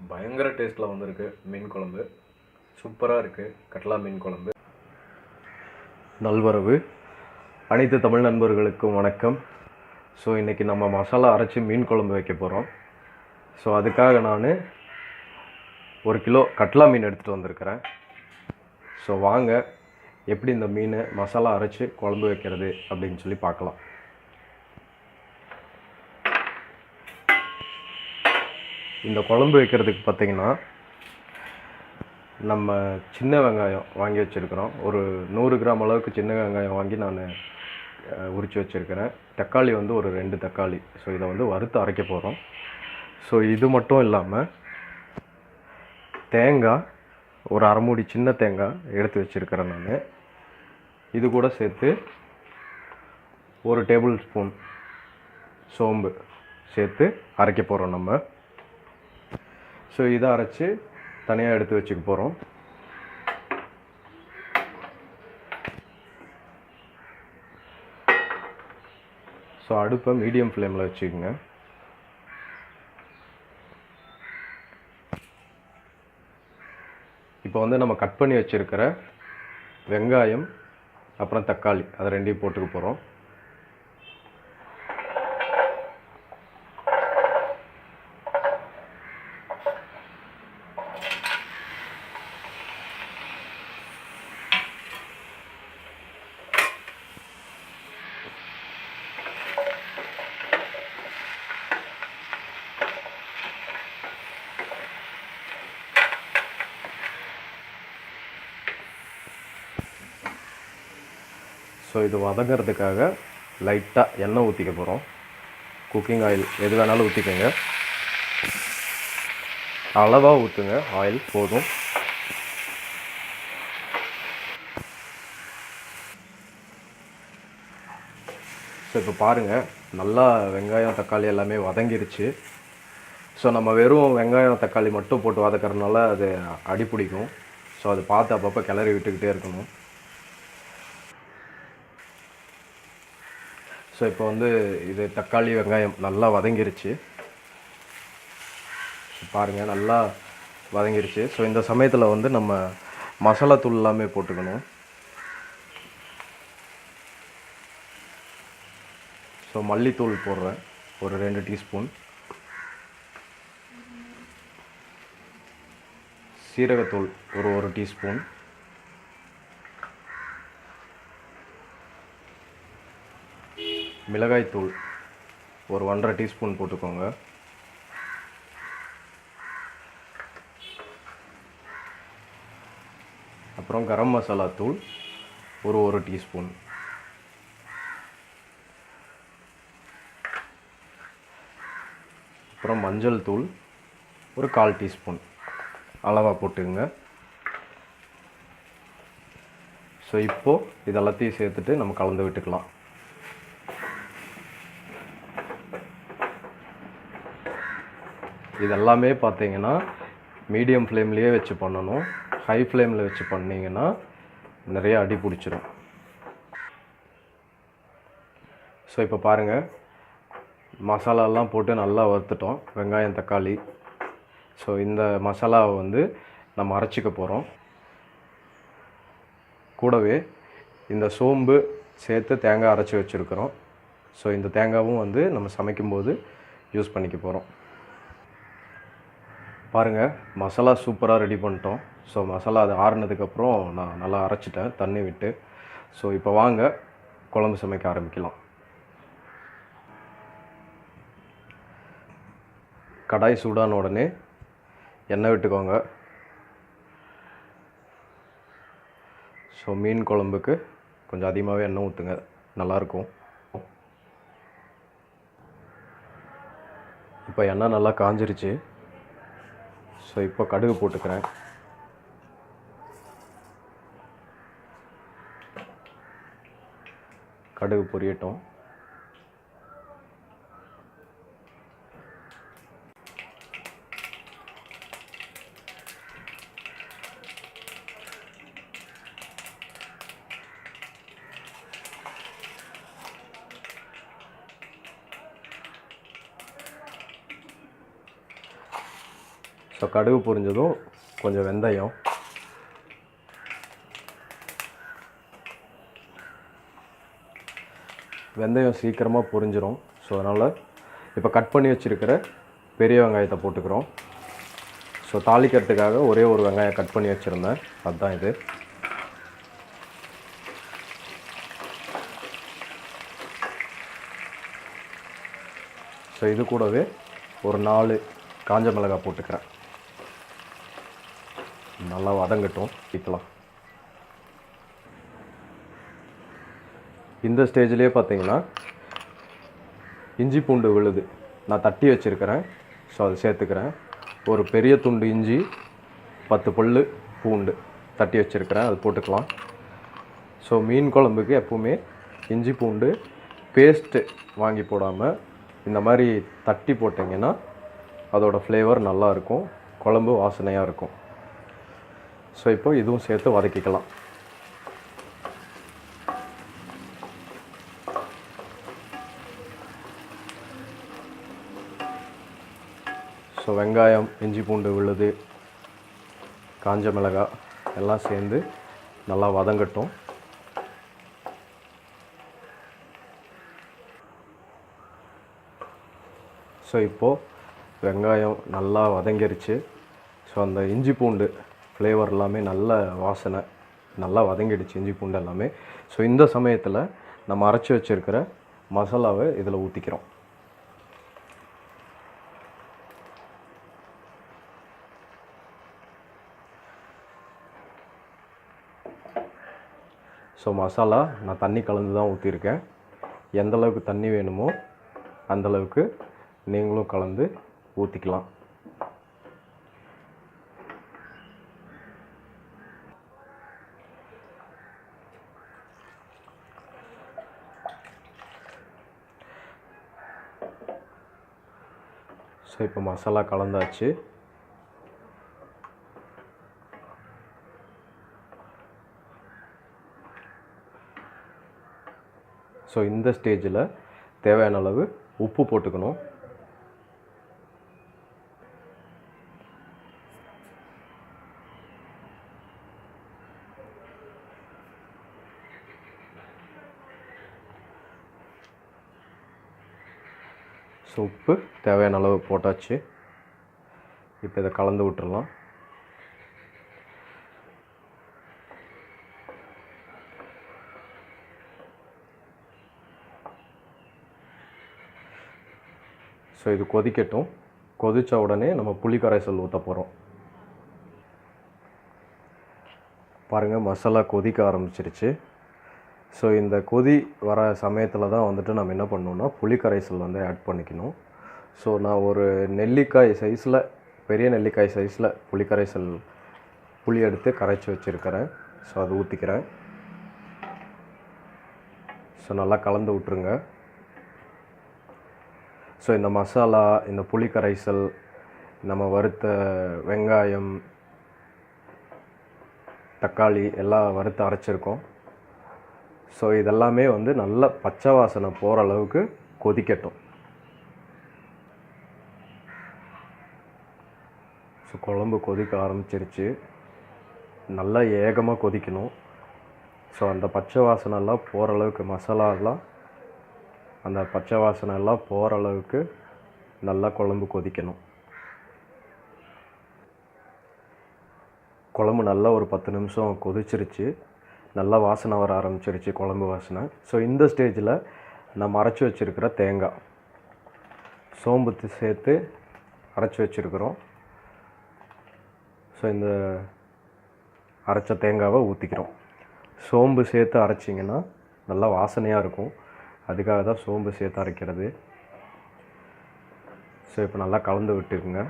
பயங்கர டேஸ்ட்டில் வந்திருக்கு மீன் குழம்பு. சூப்பராக இருக்குது கட்லா மீன் குழம்பு. நல்வரவு. அனைத்து தமிழ் நண்பர்களுக்கும் வணக்கம். ஸோ இன்றைக்கி நம்ம மசாலா அரைச்சி மீன் குழம்பு வைக்க போகிறோம். ஸோ அதுக்காக நான் 1 கிலோ கட்லா மீன் எடுத்துகிட்டு வந்திருக்கிறேன். ஸோ வாங்க எப்படி இந்த மீன் மசாலா அரைச்சி குழம்பு வைக்கிறது அப்படின்னு சொல்லி பார்க்கலாம். இந்த குழம்பு வைக்கிறதுக்கு பார்த்திங்கன்னா நம்ம சின்ன வெங்காயம் வாங்கி வச்சுருக்கிறோம். ஒரு 100 கிராம் அளவுக்கு சின்ன வெங்காயம் வாங்கி நான் உரித்து வச்சுருக்கிறேன். தக்காளி வந்து ஒரு 2 தக்காளி. ஸோ இதை வந்து வறுத்து அரைக்க போகிறோம். ஸோ இது மட்டும் இல்லாமல் தேங்காய் ஒரு அரை மூடி சின்ன தேங்காய் எடுத்து வச்சுருக்கிறேன் நான். இது கூட சேர்த்து 1 டேபிள் ஸ்பூன் சோம்பு சேர்த்து அரைக்க போகிறோம் நம்ம. ஸோ இதை அரைச்சி தனியாக எடுத்து வச்சுக்க போகிறோம். ஸோ அடுப்பை மீடியம் ஃப்ளேமில் வச்சுக்கோங்க. இப்போ வந்து நம்ம கட் பண்ணி வச்சுருக்கிற வெங்காயம் அப்புறம் தக்காளி அதை ரெண்டையும் போட்டுக்க போகிறோம். ஸோ இது வதங்கிறதுக்காக லைட்டாக எண்ணெய் ஊற்றிக்க போகிறோம். குக்கிங் ஆயில் எது வேணாலும் ஊற்றிக்கோங்க. அளவாக ஊற்றுங்க, ஆயில் போதும். ஸோ இப்போ பாருங்கள், நல்லா வெங்காயம் தக்காளி எல்லாமே வதங்கிருச்சு. ஸோ நம்ம வெறும் வெங்காயம் தக்காளி மட்டும் போட்டு வதக்கிறதுனால அது அடி பிடிக்கும். ஸோ அது பார்த்து அப்பப்போ கிளறி விட்டுக்கிட்டே இருக்கணும். ஸோ இப்போ வந்து இது தக்காளி வெங்காயம் நல்லா வதங்கிருச்சு. பாருங்கள், நல்லா வதங்கிருச்சு. ஸோ இந்த சமயத்தில் வந்து நம்ம மசாலா தூள் எல்லாமே போட்டுக்கணும். ஸோ மல்லித்தூள் போடுறேன் ஒரு 2 டீஸ்பூன். சீரகத்தூள் ஒரு 1 டீஸ்பூன். மிளகாய்த்தூள் ஒரு 1.5 டீஸ்பூன் போட்டுக்கோங்க. அப்புறம் கரம் மசாலா தூள் ஒரு 1 டீஸ்பூன். அப்புறம் மஞ்சள் தூள் ஒரு 1/4 டீஸ்பூன் அளவாக போட்டுங்க. ஸோ இப்போது இதெல்லாத்தையும் சேர்த்துட்டு நம்ம கலந்து விட்டுக்கலாம். இதெல்லாமே பார்த்தீங்கன்னா மீடியம் ஃப்ளேம்லேயே வச்சு பண்ணணும். ஹை ஃப்ளேமில் வச்சு பண்ணிங்கன்னா நிறைய அடி பிடிச்சிரும். ஸோ இப்போ பாருங்கள், மசாலாலாம் போட்டு நல்லா வறுத்துட்டோம், வெங்காயம் தக்காளி. ஸோ இந்த மசாலாவை வந்து நம்ம அரைச்சிக்க போகிறோம். கூடவே இந்த சோம்பு சேர்த்து தேங்காய் அரைச்சி வச்சுருக்கிறோம். ஸோ இந்த தேங்காயும் வந்து நம்ம சமைக்கும்போது யூஸ் பண்ணிக்க போகிறோம். பாருங்கள், மசாலா சூப்பராக ரெடி பண்ணிட்டோம். ஸோ மசாலா அது ஆறுனதுக்கப்புறம் நான் நல்லா அரைச்சிட்டேன் தண்ணி விட்டு. ஸோ இப்போ வாங்க குழம்பு சமைக்க ஆரம்பிக்கலாம். கடாய் சூடான உடனே எண்ணெய் விட்டுக்கோங்க. ஸோ மீன் குழம்புக்கு கொஞ்சம் அதிகமாகவே எண்ணெய் ஊற்றுங்க, நல்லாயிருக்கும். இப்போ எண்ணெய் நல்லா காஞ்சிருச்சு. ஸோ இப்போ கடுகு போட்டுக்கிறேன். கடுகு பொரியட்டும். ஸோ கடுகு பொரிஞ்சதும் கொஞ்சம் வெந்தயம், வெந்தயம் சீக்கிரமாக பொரிஞ்சிடும். ஸோ அதனால் இப்போ கட் பண்ணி வச்சுருக்கிற பெரிய வெங்காயத்தை போட்டுக்கிறோம். ஸோ தாளிக்கிறதுக்காக ஒரே ஒரு வெங்காயம் கட் பண்ணி வச்சுருந்தேன், அதுதான் இது. ஸோ இது கூடவே ஒரு 4 காஞ்ச மிளகாய் போட்டுக்கிறேன். நல்லா வதங்கட்டும், வைக்கலாம். இந்த ஸ்டேஜ்லேயே பார்த்தீங்கன்னா இஞ்சி பூண்டு விழுது நான் தட்டி வச்சுருக்கிறேன். ஸோ அதை சேர்த்துக்கிறேன். ஒரு பெரிய துண்டு இஞ்சி, 10 பல் பூண்டு தட்டி வச்சுருக்கிறேன், அது போட்டுக்கலாம். ஸோ மீன் குழம்புக்கு எப்போவுமே இஞ்சி பூண்டு பேஸ்ட்டு வாங்கி போடாமல் இந்த மாதிரி தட்டி போட்டிங்கன்னா அதோடய ஃப்ளேவர் நல்லாயிருக்கும், குழம்பு வாசனையாக இருக்கும். ஸோ இப்போ இதுவும் சேர்த்து வதக்கிக்கலாம். ஸோ வெங்காயம், இஞ்சி பூண்டு விழுது, காஞ்ச மிளகாய் எல்லாம் சேர்ந்து நல்லா வதங்கட்டும். ஸோ இப்போது வெங்காயம் நல்லா வதங்கிருச்சு. ஸோ அந்த இஞ்சி பூண்டு ஃப்ளேவர் எல்லாமே நல்ல வாசனை, நல்லா வதங்கிடுச்சு இஞ்சி பூண்டு எல்லாமே. ஸோ இந்த சமயத்தில் நம்ம அரைச்சி வச்சுருக்கிற மசாலாவை இதில் ஊற்றிக்கிறோம். ஸோ மசாலா நான் தண்ணி கலந்து தான் ஊற்றிருக்கேன். எந்தளவுக்கு தண்ணி வேணுமோ அந்தளவுக்கு நீங்களும் கலந்து ஊற்றிக்கலாம். ஸோ இப்போ மசாலா கலந்தாச்சு. ஸோ இந்த ஸ்டேஜில் தேவையான அளவு உப்பு போட்டுக்கணும். ஸோ உப்பு தேவையான அளவு போட்டாச்சு. இப்போ இதை கலந்து விட்டுறலாம். ஸோ இது கொதிக்கட்டும். கொதித்த உடனே நம்ம புளி கரைசல் ஊற்ற போகிறோம். பாருங்கள், மசாலா கொதிக்க ஆரம்பிச்சிருச்சு. ஸோ இந்த கொதி வர சமயத்தில் தான் வந்துட்டு நம்ம என்ன பண்ணணுன்னா புளி கரைசல் வந்து ஆட் பண்ணிக்கணும். ஸோ நான் ஒரு நெல்லிக்காய் சைஸில், பெரிய நெல்லிக்காய் சைஸில் புளி கரைசல் புளி எடுத்து கரைச்சி வச்சுருக்கிறேன். ஸோ அது ஊற்றிக்கிறேன். ஸோ நல்லா கலந்து விட்ருங்க. ஸோ இந்த மசாலா, இந்த புளி கரைசல், நம்ம வறுத்த வெங்காயம், தக்காளி எல்லாம் வறுத்து அரைச்சிருக்கோம். ஸோ இதெல்லாமே வந்து நல்ல பச்சை வாசனை போகிற அளவுக்கு கொதிக்கட்டும். ஸோ குழம்பு கொதிக்க ஆரம்பிச்சிருச்சு. நல்லா ஏகமாக கொதிக்கணும். ஸோ அந்த பச்சை வாசனைலாம் போகிற அளவுக்கு, மசாலாலாம் அந்த பச்சை வாசனை எல்லாம் போகிற அளவுக்கு நல்லா குழம்பு கொதிக்கணும். குழம்பு நல்லா ஒரு 10 நிமிஷம் கொதிச்சிருச்சு. நல்லா வாசனை வர ஆரம்பிச்சிருச்சு, குழம்பு வாசனை. ஸோ இந்த ஸ்டேஜில் நம்ம அரைச்சி வச்சுருக்கிற தேங்காய், சோம்பு சேர்த்து அரைச்சி வச்சுருக்கிறோம். ஸோ இந்த அரைச்ச தேங்காவை ஊற்றிக்கிறோம். சோம்பு சேர்த்து அரைச்சிங்கன்னா நல்லா வாசனையாக இருக்கும், அதுக்காக தான் சோம்பு சேர்த்து அரைக்கிறது. ஸோ இப்போ நல்லா கலந்து விட்டுக்குங்க.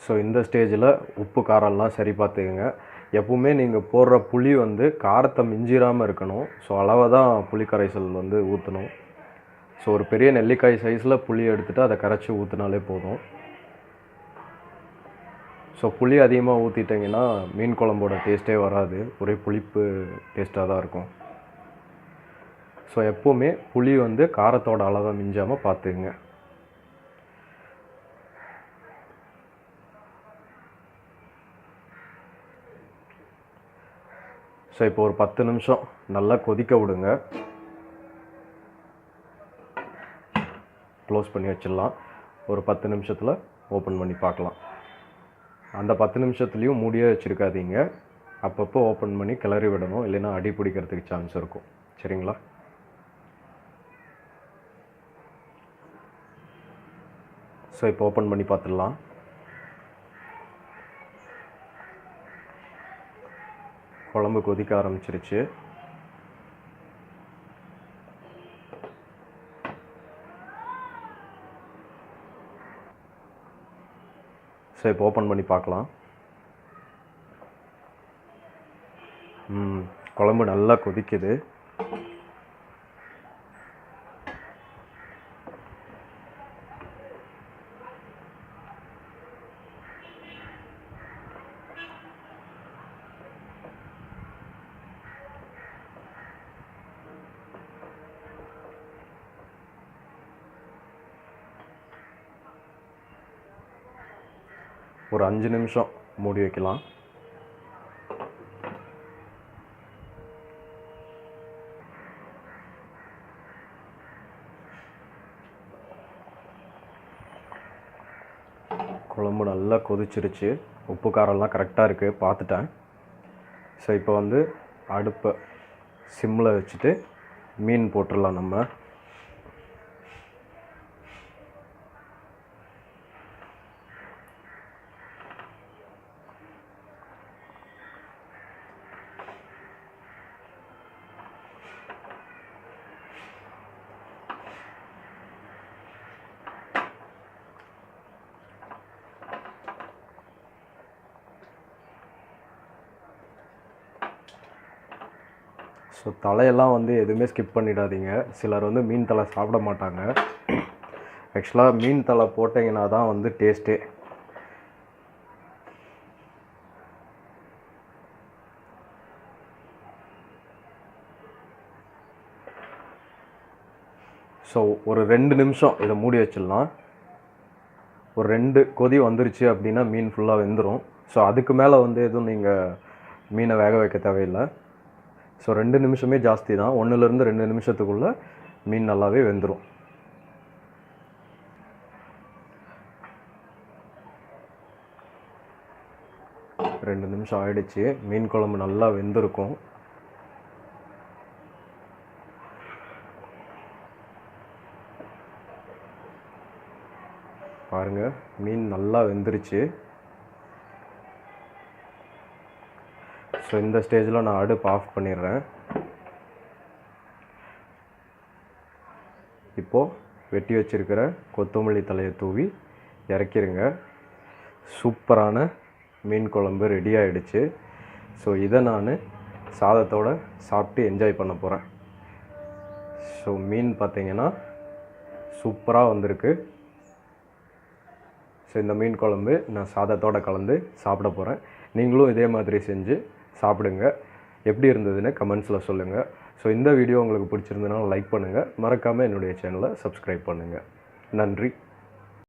ஸோ இந்த ஸ்டேஜில் உப்பு காரம்லாம் சரி பார்த்துக்குங்க. எப்பவுமே நீங்கள் போடுற புளி வந்து காரத்தை மிஞ்சிராமல் இருக்கணும். ஸோ அளவை தான் புளி கரைசல் வந்து ஊற்றணும். ஸோ ஒரு பெரிய நெல்லிக்காய் சைஸில் புளி எடுத்துகிட்டு அதை கரைச்சி ஊற்றினாலே போதும். ஸோ புளி அதிகமாக ஊற்றிட்டிங்கன்னா மீன் குழம்போட டேஸ்ட்டே வராது, ஒரே புளிப்பு டேஸ்ட்டாக தான் இருக்கும். ஸோ எப்போவுமே புளி வந்து காரத்தோட அளவை மிஞ்சாமல் பார்த்துக்குங்க. ஸோ இப்போ ஒரு 10 நிமிஷம் நல்லா கொதிக்க விடுங்க. க்ளோஸ் பண்ணி வச்சிடலாம். ஒரு 10 நிமிஷத்தில் ஓப்பன் பண்ணி பார்க்கலாம். அந்த 10 நிமிஷத்துலேயும் மூடியே வச்சுருக்காதீங்க. அப்பப்போ ஓப்பன் பண்ணி கிளறி விடணும், இல்லைன்னா அடி பிடிக்கிறதுக்கு சான்ஸ் இருக்கும். சரிங்களா? ஸோ இப்போ ஓப்பன் பண்ணி பார்த்துடலாம். குழம்பு கொதிக்க ஆரம்பிச்சிருச்சு. ஸோ இப்போ ஓப்பன் பண்ணி பார்க்கலாம். குழம்பு நல்லா கொதிக்குது. ஒரு 5 நிமிஷம் மூடி வைக்கலாம். குழம்பு நல்லா கொதிச்சிருச்சு. உப்பு காரம்லாம் கரெக்டாக இருக்குது, பார்த்துட்டேன். ஸோ இப்போ வந்து அடுப்பை சிம்மில் வச்சுட்டு மீன் போட்டுடலாம் நம்ம. ஸோ தலையெல்லாம் வந்து எதுவுமே ஸ்கிப் பண்ணிடாதீங்க. சிலர் வந்து மீன் தலை சாப்பிட மாட்டாங்க. ஆக்சுவலாக மீன் தலை போட்டிங்கன்னா தான் வந்து டேஸ்ட்டே. ஸோ ஒரு 2 நிமிஷம் இதை மூடி வச்சிடலாம். ஒரு 2 கொதி வந்துருச்சு அப்படின்னா மீன் ஃபுல்லாக வெந்துடும். ஸோ அதுக்கு மேலே வந்து எதுவும் நீங்கள் மீனை வேக வைக்க தேவையில்லை. ஸோ 2 நிமிஷமே ஜாஸ்தி தான். 1லேருந்து 2 நிமிஷத்துக்குள்ளே மீன் நல்லாவே வெந்துடும். ரெண்டு நிமிஷம் ஆயிடுச்சு. மீன் குழம்பு நல்லா வெந்திருக்கும். பாருங்கள், மீன் நல்லா வெந்துருச்சு. ஸோ இந்த ஸ்டேஜில் நான் அடுப்பு ஆஃப் பண்ணிடுறேன். இப்போது வெட்டி வச்சுருக்கிற கொத்தமல்லி தலையை தூவி இறக்கிருங்க. சூப்பரான மீன் குழம்பு ரெடி ஆகிடுச்சு. ஸோ இதை நான் சாதத்தோடு சாப்பிட்டு என்ஜாய் பண்ண போகிறேன். ஸோ மீன் பார்த்திங்கன்னா சூப்பராக வந்திருக்கு. ஸோ இந்த மீன் குழம்பு நான் சாதத்தோடு கலந்து சாப்பிட போகிறேன். நீங்களும் இதே மாதிரி செஞ்சு சாப்பிடுங்க. எப்படி இருந்ததுன்னு கமெண்ட்ஸில் சொல்லுங்கள். ஸோ இந்த வீடியோ உங்களுக்கு பிடிச்சிருந்ததுனால லைக் பண்ணுங்கள். மறக்காமல் என்னுடைய சேனலை சப்ஸ்கிரைப் பண்ணுங்கள். நன்றி.